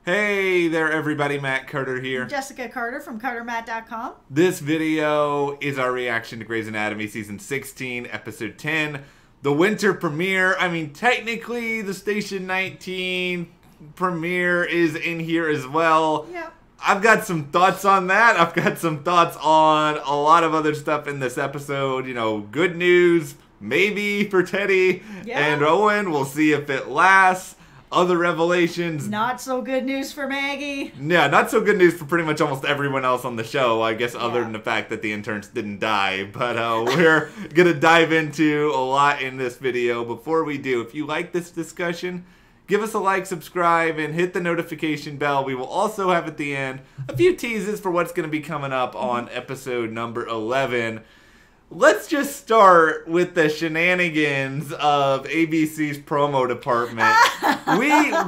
Hey there everybody, Matt Carter here. Jessica Carter from CARTERMATT.com. This video is our reaction to Grey's Anatomy Season 16, Episode 10, the winter premiere. I mean, technically the Station 19 premiere is in here as well. Yep. I've got some thoughts on that. I've got some thoughts on a lot of other stuff in this episode. You know, good news, maybe for Teddy and Owen. We'll see if it lasts. Other revelations. Not so good news for Maggie. Yeah, not so good news for pretty much almost everyone else on the show, I guess, other than the fact that the interns didn't die. But we're going to dive into a lot in this video. Before we do, if you like this discussion, give us a like, subscribe, and hit the notification bell. We will also have at the end a few teases for what's going to be coming up on episode number 11. Let's just start with the shenanigans of ABC's promo department.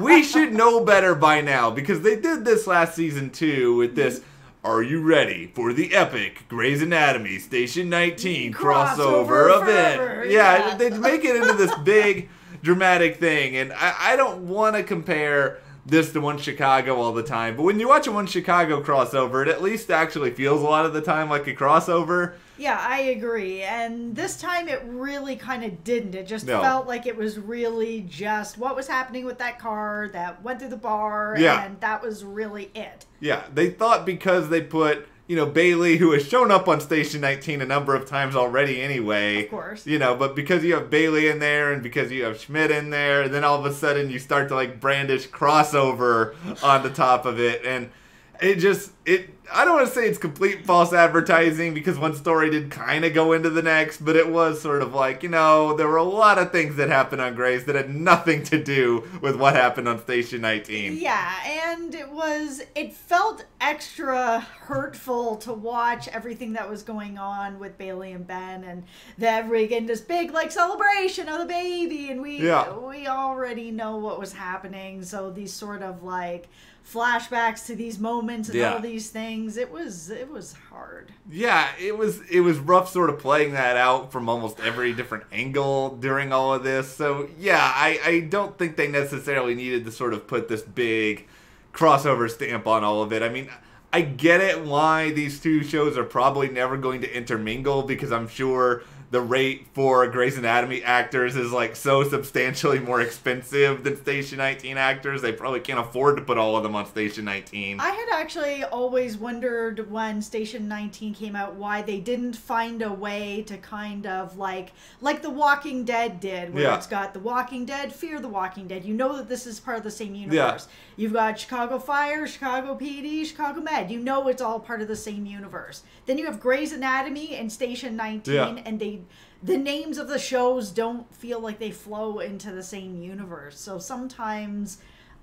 we should know better by now because they did this last season too with this "Are you ready for the epic Grey's Anatomy Station 19 crossover event?" Yeah, they make it into this big dramatic thing, and I don't want to compare this to One Chicago all the time, but when you watch a One Chicago crossover, it at least actually feels a lot of the time like a crossover. Yeah, I agree. And this time it really kind of didn't. It just felt like it was really just what was happening with that car that went through the bar, and that was really it. Yeah, they thought because they put, you know, Bailey, who has shown up on Station 19 a number of times already anyway. Of course. You know, but because you have Bailey in there and because you have Schmidt in there, and then all of a sudden you start to, like, brandish crossover on the top of it. And I don't want to say it's complete false advertising because one story did kind of go into the next, but it was sort of like, you know, there were a lot of things that happened on Grey's that had nothing to do with what happened on Station 19. Yeah, and it felt extra hurtful to watch everything that was going on with Bailey and Ben, and that we're getting this big, like, celebration of the baby, and we already know what was happening, so these sort of, like, flashbacks to these moments and all these things, it was hard. Yeah, it was rough sort of playing that out from almost every different angle during all of this. So yeah, I don't think they necessarily needed to sort of put this big crossover stamp on all of it. I mean, I get it why these two shows are probably never going to intermingle, because I'm sure the rate for Grey's Anatomy actors is, like, so substantially more expensive than Station 19 actors. They probably can't afford to put all of them on Station 19. I had actually always wondered when Station 19 came out why they didn't find a way to kind of like The Walking Dead did, where it's got The Walking Dead, Fear the Walking Dead. You know that this is part of the same universe. You've got Chicago Fire, Chicago PD, Chicago Med. You know it's all part of the same universe. Then you have Grey's Anatomy and Station 19, and the names of the shows don't feel like they flow into the same universe. So sometimes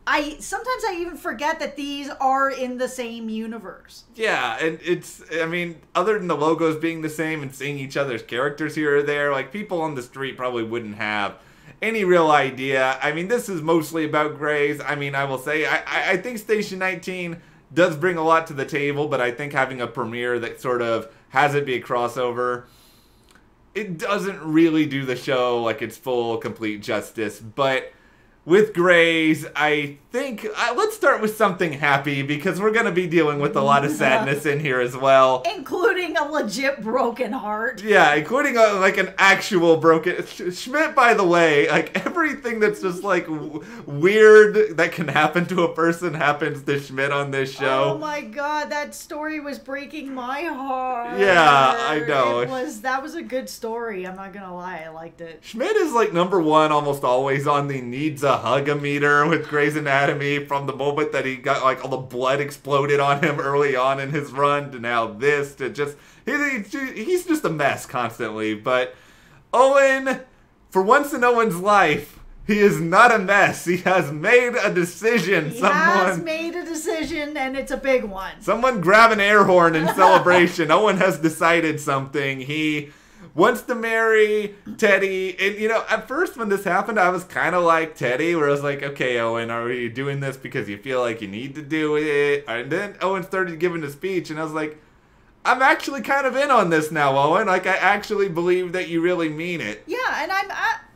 I even forget that these are in the same universe. Yeah, and I mean, other than the logos being the same and seeing each other's characters here or there, like, people on the street probably wouldn't have any real idea. I mean, this is mostly about Grey's. I mean, I will say, I think Station 19 does bring a lot to the table, but I think having a premiere that sort of has it be a crossover, it doesn't really do the show like its full, complete justice. But with Grey's, I think, let's start with something happy, because we're going to be dealing with a lot of sadness in here as well. Including a legit broken heart. Yeah, including like an actual broken... Schmidt, by the way, like, everything that's just, like, weird that can happen to a person happens to Schmidt on this show. Oh my god, that story was breaking my heart. Yeah, I know. That was a good story, I'm not gonna lie, I liked it. Schmidt is, like, #1 almost always on the needs a hug-a-meter with Grey's Anatomy, from the moment that he got, like, all the blood exploded on him early on in his run to now this, to just, he's just a mess constantly. But Owen, for once in Owen's life, he is not a mess. He has made a decision. He has made a decision, and it's a big one. Someone grab an air horn in celebration. Owen has decided something. He wants to marry Teddy. And, you know, at first when this happened, I was kind of like Teddy, where I was like, okay, Owen, are you doing this because you feel like you need to do it? And then Owen started giving a speech, and I was like, I'm actually kind of in on this now, Owen. Like, I actually believe that you really mean it. Yeah, and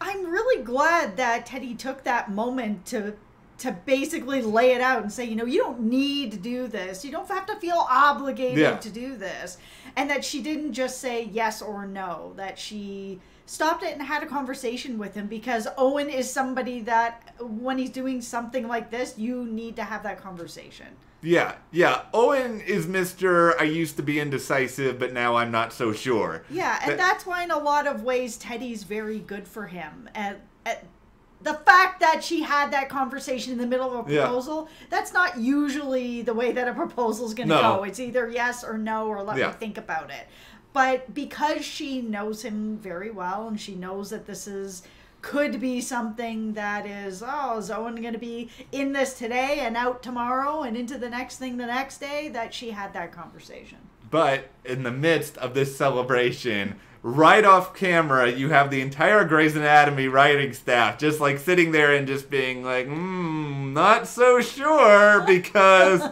I'm really glad that Teddy took that moment to to basically lay it out and say, you know, you don't need to do this. You don't have to feel obligated to do this. And that she didn't just say yes or no, that she stopped it and had a conversation with him, because Owen is somebody that when he's doing something like this, you need to have that conversation. Yeah. Owen is Mr. I used to be indecisive, but now I'm not so sure. Yeah, and that's why in a lot of ways Teddy's very good for him. And the fact that she had that conversation in the middle of a proposal, that's not usually the way that a proposal is going to go. It's either yes or no, or let me think about it. But because she knows him very well, and she knows that this could be something that is Owen going to be in this today and out tomorrow and into the next thing the next day, that she had that conversation. But in the midst of this celebration, right off camera, you have the entire Grey's Anatomy writing staff just like sitting there and just being like, not so sure, because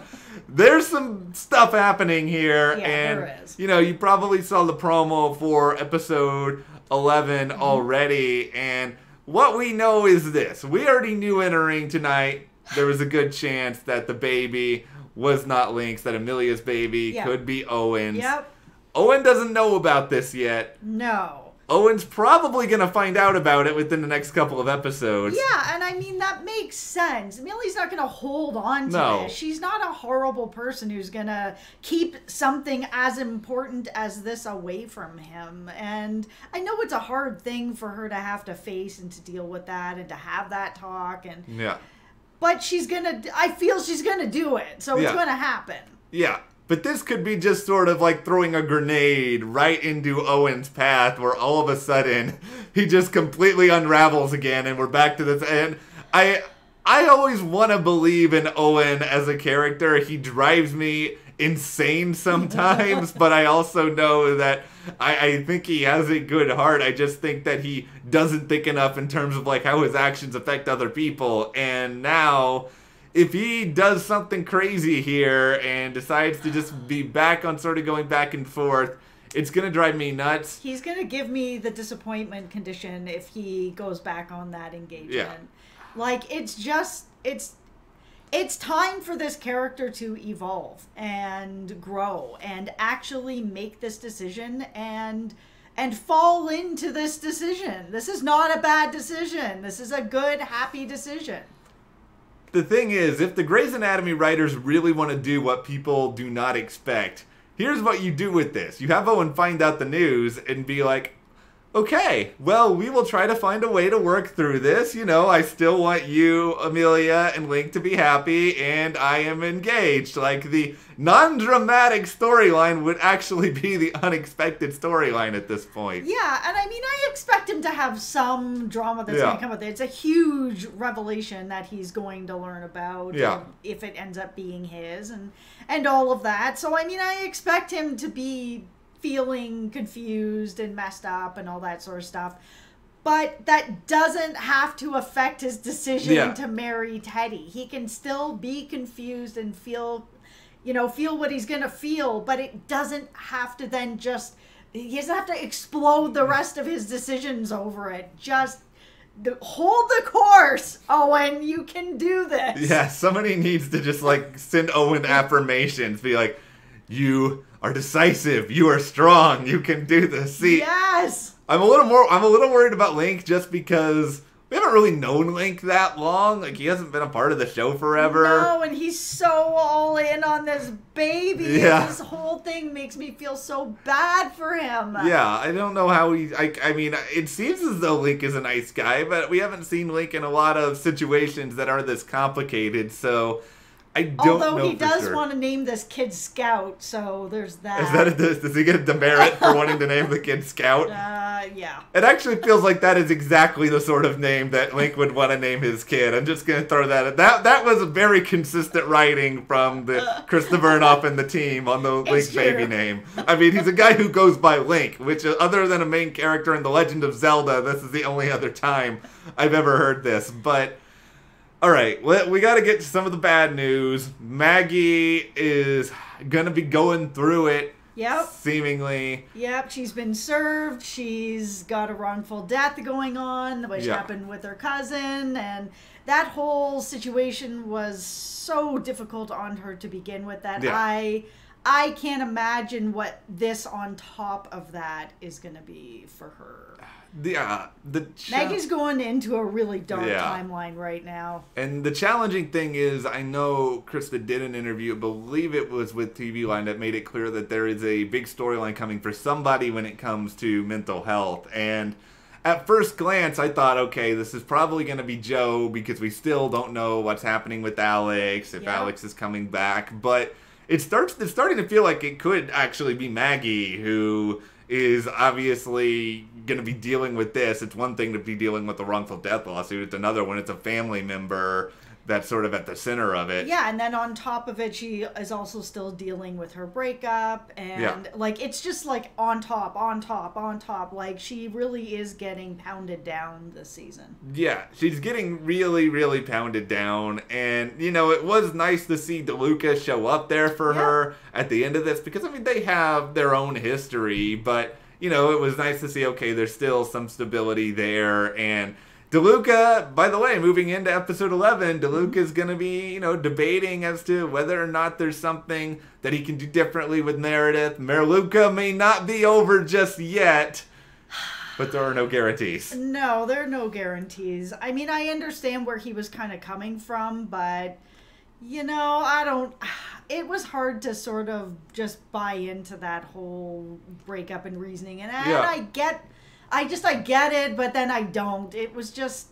there's some stuff happening here. Yeah, and there is. You know, you probably saw the promo for episode 11 already, and what we know is this. We already knew entering tonight there was a good chance that the baby was not Link's, that Amelia's baby could be Owen's. Yep. Owen doesn't know about this yet. No. Owen's probably going to find out about it within the next couple of episodes. Yeah, and I mean, that makes sense. Amelia's not going to hold on to this. She's not a horrible person who's going to keep something as important as this away from him. And I know it's a hard thing for her to have to face and to deal with that and to have that talk. And but I feel she's going to do it. So it's going to happen. Yeah. But this could be just sort of like throwing a grenade right into Owen's path, where all of a sudden he just completely unravels again, and we're back to this. And I always want to believe in Owen as a character. He drives me insane sometimes, but I also know that I think he has a good heart. I just think that he doesn't think enough in terms of like how his actions affect other people. And now, if he does something crazy here and decides to just be back on sort of going back and forth, it's going to drive me nuts. He's going to give me the disappointment condition if he goes back on that engagement. Yeah. Like, it's time for this character to evolve and grow and actually make this decision and fall into this decision. This is not a bad decision. This is a good, happy decision. The thing is, if the Grey's Anatomy writers really want to do what people do not expect, here's what you do with this. You have Owen find out the news and be like, okay, well, we will try to find a way to work through this. You know, I still want you, Amelia, and Link to be happy, and I am engaged. Like, the non-dramatic storyline would actually be the unexpected storyline at this point. Yeah, and I mean, I expect him to have some drama that's going to come with it. It's a huge revelation that he's going to learn about if it ends up being his and all of that. So, I mean, I expect him to be feeling confused and messed up and all that sort of stuff. But that doesn't have to affect his decision to marry Teddy. He can still be confused and feel what he's going to feel, but it doesn't have to then he doesn't have to explode the rest of his decisions over it. Just hold the course, Owen. You can do this. Yeah, somebody needs to just like send Owen affirmations. Be like, you are decisive. You are strong. You can do this. See, yes. I'm a little worried about Link just because we haven't really known Link that long. Like, he hasn't been a part of the show forever. No, and he's so all in on this baby. Yeah. This whole thing makes me feel so bad for him. Yeah, I don't know how I mean, it seems as though Link is a nice guy, but we haven't seen Link in a lot of situations that are this complicated, so I don't know. Although he does want to name this kid Scout, so there's that. Does he get a demerit for wanting to name the kid Scout? Yeah. It actually feels like that is exactly the sort of name that Link would want to name his kid. I'm just going to throw that at that was a very consistent writing from the Krista Vernoff and the team on the Link baby name. I mean, he's a guy who goes by Link, which other than a main character in The Legend of Zelda, this is the only other time I've ever heard this. But all right, we got to get to some of the bad news. Maggie is going to be going through it Yep. Seemingly. Yep, she's been served. She's got a wrongful death going on, which happened with her cousin, and that whole situation was so difficult on her to begin with that I can't imagine what this on top of that is going to be for her. Maggie's going into a really dark timeline right now. And the challenging thing is, I know Krista did an interview, I believe it was with TV Line, that made it clear that there is a big storyline coming for somebody when it comes to mental health. And at first glance, I thought, okay, this is probably going to be Joe, because we still don't know what's happening with Alex, if Alex is coming back. But it's starting to feel like it could actually be Maggie, who is obviously going to be dealing with this. It's one thing to be dealing with a wrongful death lawsuit. It's another when it's a family member that's sort of at the center of it. Yeah, and then on top of it, she is also still dealing with her breakup. And, like, it's just, like, on top. Like, she really is getting pounded down this season. Yeah, she's getting really, really pounded down. And, you know, it was nice to see DeLuca show up there for her at the end of this. Because, I mean, they have their own history. But, you know, it was nice to see, okay, there's still some stability there. And DeLuca, by the way, moving into episode 11, DeLuca's going to be, you know, debating as to whether or not there's something that he can do differently with Meredith. Mereluca may not be over just yet, but there are no guarantees. No, there are no guarantees. I mean, I understand where he was kind of coming from, but, you know, it was hard to sort of just buy into that whole breakup and reasoning. And I get it, but then I don't. It was just,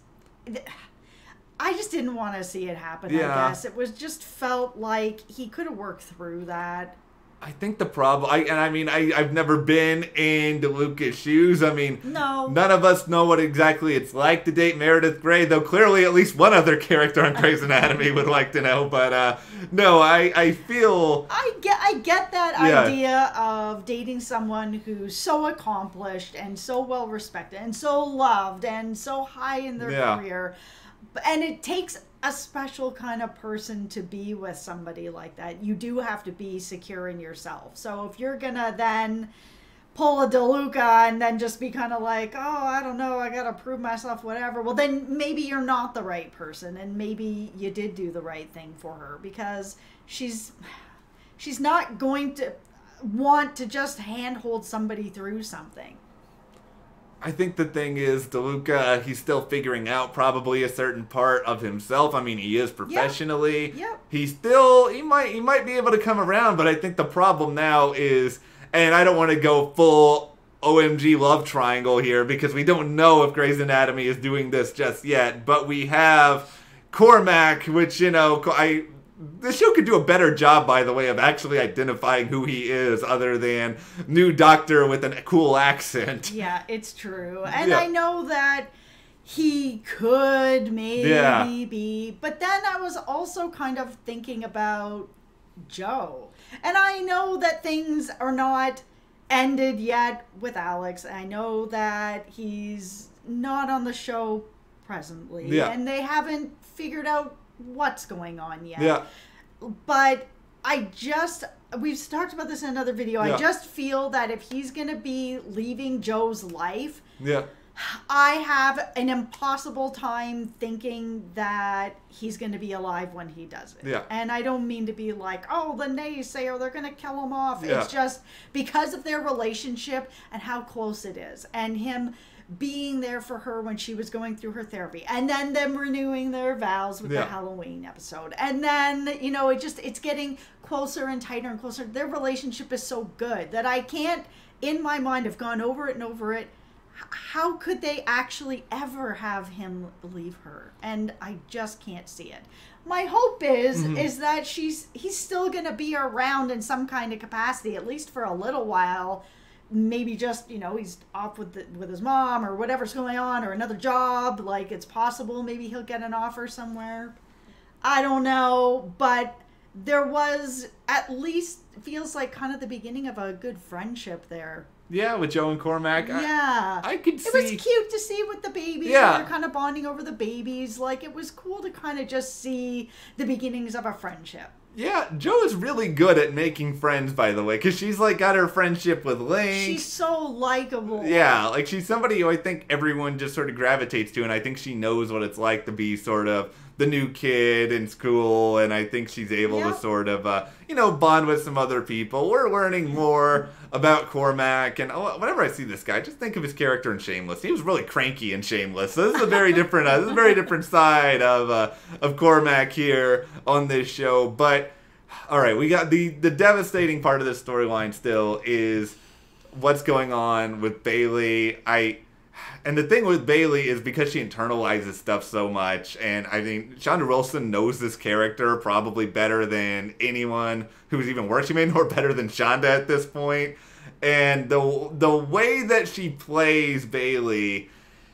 I just didn't want to see it happen, I guess. It was just felt like he could have worked through that. I think the problem, I've never been in DeLuca's shoes. I mean, none of us know what exactly it's like to date Meredith Grey, though clearly at least one other character on Grey's Anatomy would like to know. But no, I feel I get that idea of dating someone who's so accomplished and so well respected and so loved and so high in their career, and it takes a special kind of person to be with somebody like that. You do have to be secure in yourself. So if you're gonna then pull a DeLuca and then just be kind of like, oh, I don't know, I gotta prove myself, whatever, well then maybe you're not the right person, and maybe you did do the right thing for her, because she's not going to want to just handhold somebody through something. I think the thing is, DeLuca, he's still figuring out probably a certain part of himself. I mean, he is professionally. He's still, he might be able to come around, but I think the problem now is, and I don't want to go full OMG love triangle here, because we don't know if Grey's Anatomy is doing this just yet, but we have Cormac, which, you know, the show could do a better job, by the way, of actually identifying who he is, other than new doctor with a cool accent. Yeah, it's true. And I know that he could maybe be, but then I was also kind of thinking about Joe. And I know that things are not ended yet with Alex. I know that he's not on the show presently, and they haven't figured out what's going on yet. But we've talked about this in another video. I just feel that if he's going to be leaving Joe's life, I have an impossible time thinking that he's going to be alive when he does it. And I don't mean to be like, oh, the naysayer, they're going to kill him off. It's just because of their relationship and how close it is, and him being there for her when she was going through her therapy, and then them renewing their vows with the Halloween episode, and then, you know, it's getting closer and tighter and closer. Their relationship is so good that I can't, in my mind, have gone over it and over it. How could they actually ever have him leave her? And I just can't see it. My hope is that he's still gonna be around in some kind of capacity, at least for a little while. Maybe just, you know, he's off with his mom or whatever's going on, or another job. Like, it's possible maybe he'll get an offer somewhere. I don't know, but there was, at least feels like, kind of the beginning of a good friendship there. Yeah, with Joe and Cormac. I could see. It was cute to see with the babies. They're kind of bonding over the babies. Like, it was cool to kind of just see the beginnings of a friendship. Yeah, Jo is really good at making friends, by the way, because she's, like, got her friendship with Link. She's so likable. Yeah, like, she's somebody who I think everyone just sort of gravitates to, and I think she knows what it's like to be sort of the new kid in school, and I think she's able to sort of, bond with some other people. We're learning more about Cormac, and whenever I see this guy, I just think of his character in Shameless. He was really cranky in Shameless. So this is a very different, side of Cormac here on this show. But all right, we got the devastating part of this storyline. Still is what's going on with Bailey. And the thing with Bailey is because she internalizes stuff so much, and I think Shonda Rhiannon knows this character probably better than anyone who's even working or better than Shonda at this point. And the way that she plays Bailey,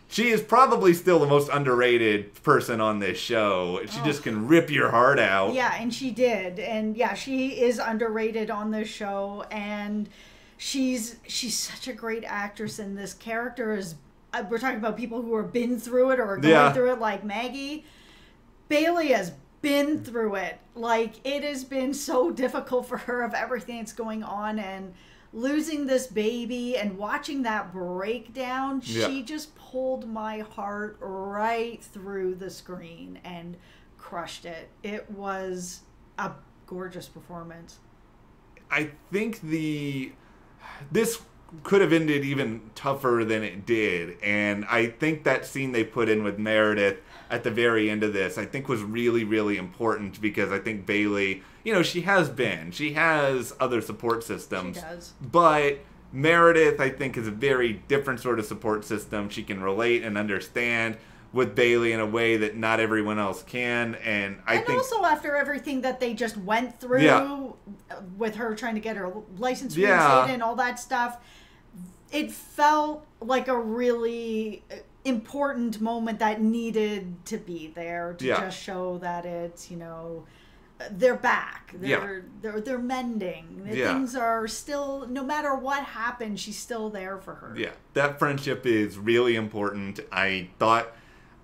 she is probably still the most underrated person on this show. She just can rip your heart out. Yeah, and she did. And yeah, she is underrated on this show, and she's such a great actress, and this character is... We're talking about people who have been through it or are going through it, like Maggie. Bailey has been through it. Like, it has been so difficult for her of everything that's going on, and losing this baby and watching that breakdown, she just pulled my heart right through the screen and crushed it. It was a gorgeous performance. I think this could have ended even tougher than it did, and I think that scene they put in with Meredith at the very end of this, I think was really, really important, because I think Bailey, she has other support systems. She does. But Meredith, I think, is a very different sort of support system. She can relate and understand with Bailey in a way that not everyone else can, and I think also after everything that they just went through with her trying to get her license reinstated and all that stuff, it felt like a really important moment that needed to be there to just show that it's, they're back. They're mending. Things are still, no matter what happens, she's still there for her. Yeah, that friendship is really important. I thought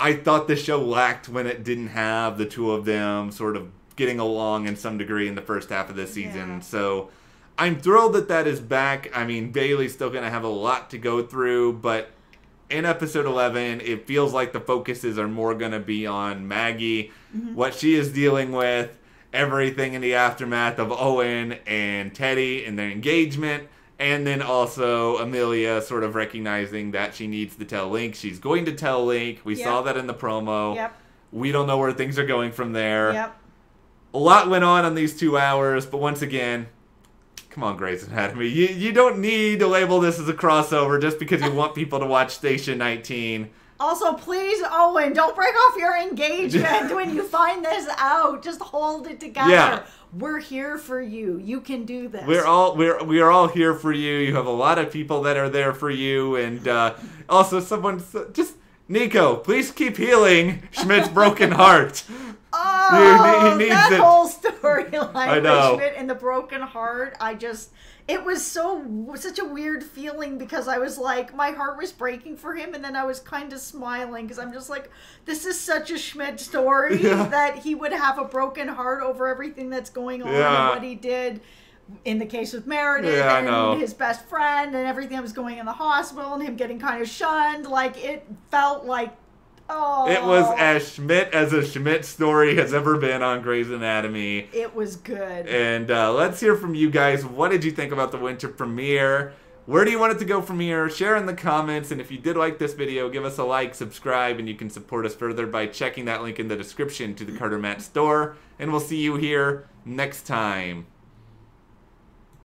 the show lacked when it didn't have the two of them sort of getting along in some degree in the first half of this season. So I'm thrilled that is back. I mean, Bailey's still going to have a lot to go through, but in episode 11, it feels like the focuses are more going to be on Maggie, what she is dealing with, everything in the aftermath of Owen and Teddy and their engagement, and then also Amelia sort of recognizing that she needs to tell Link. She's going to tell Link. We saw that in the promo. Yep. We don't know where things are going from there. Yep. A lot went on these 2 hours, but once again, come on, Grey's Anatomy. You don't need to label this as a crossover just because you want people to watch Station 19. Also, please, Owen, don't break off your engagement when you find this out. Just hold it together. Yeah. We're here for you. You can do this. We are all here for you. You have a lot of people that are there for you, and also Nico, please keep healing Schmidt's broken heart. Oh, he needs that it. whole storyline I know. with Schmidt and the broken heart. It was such a weird feeling, because I was like, my heart was breaking for him, and then I was kind of smiling, because I'm just like, this is such a Schmidt story that he would have a broken heart over everything that's going on and what he did in the case with Meredith and his best friend and everything that was going in the hospital and him getting kind of shunned. Like, it felt like, it was as Schmidt as a Schmidt story has ever been on Grey's Anatomy. It was good. And let's hear from you guys. What did you think about the winter premiere? Where do you want it to go from here? Share in the comments. And if you did like this video, give us a like, subscribe, and you can support us further by checking that link in the description to the CARTERMATT store. And we'll see you here next time.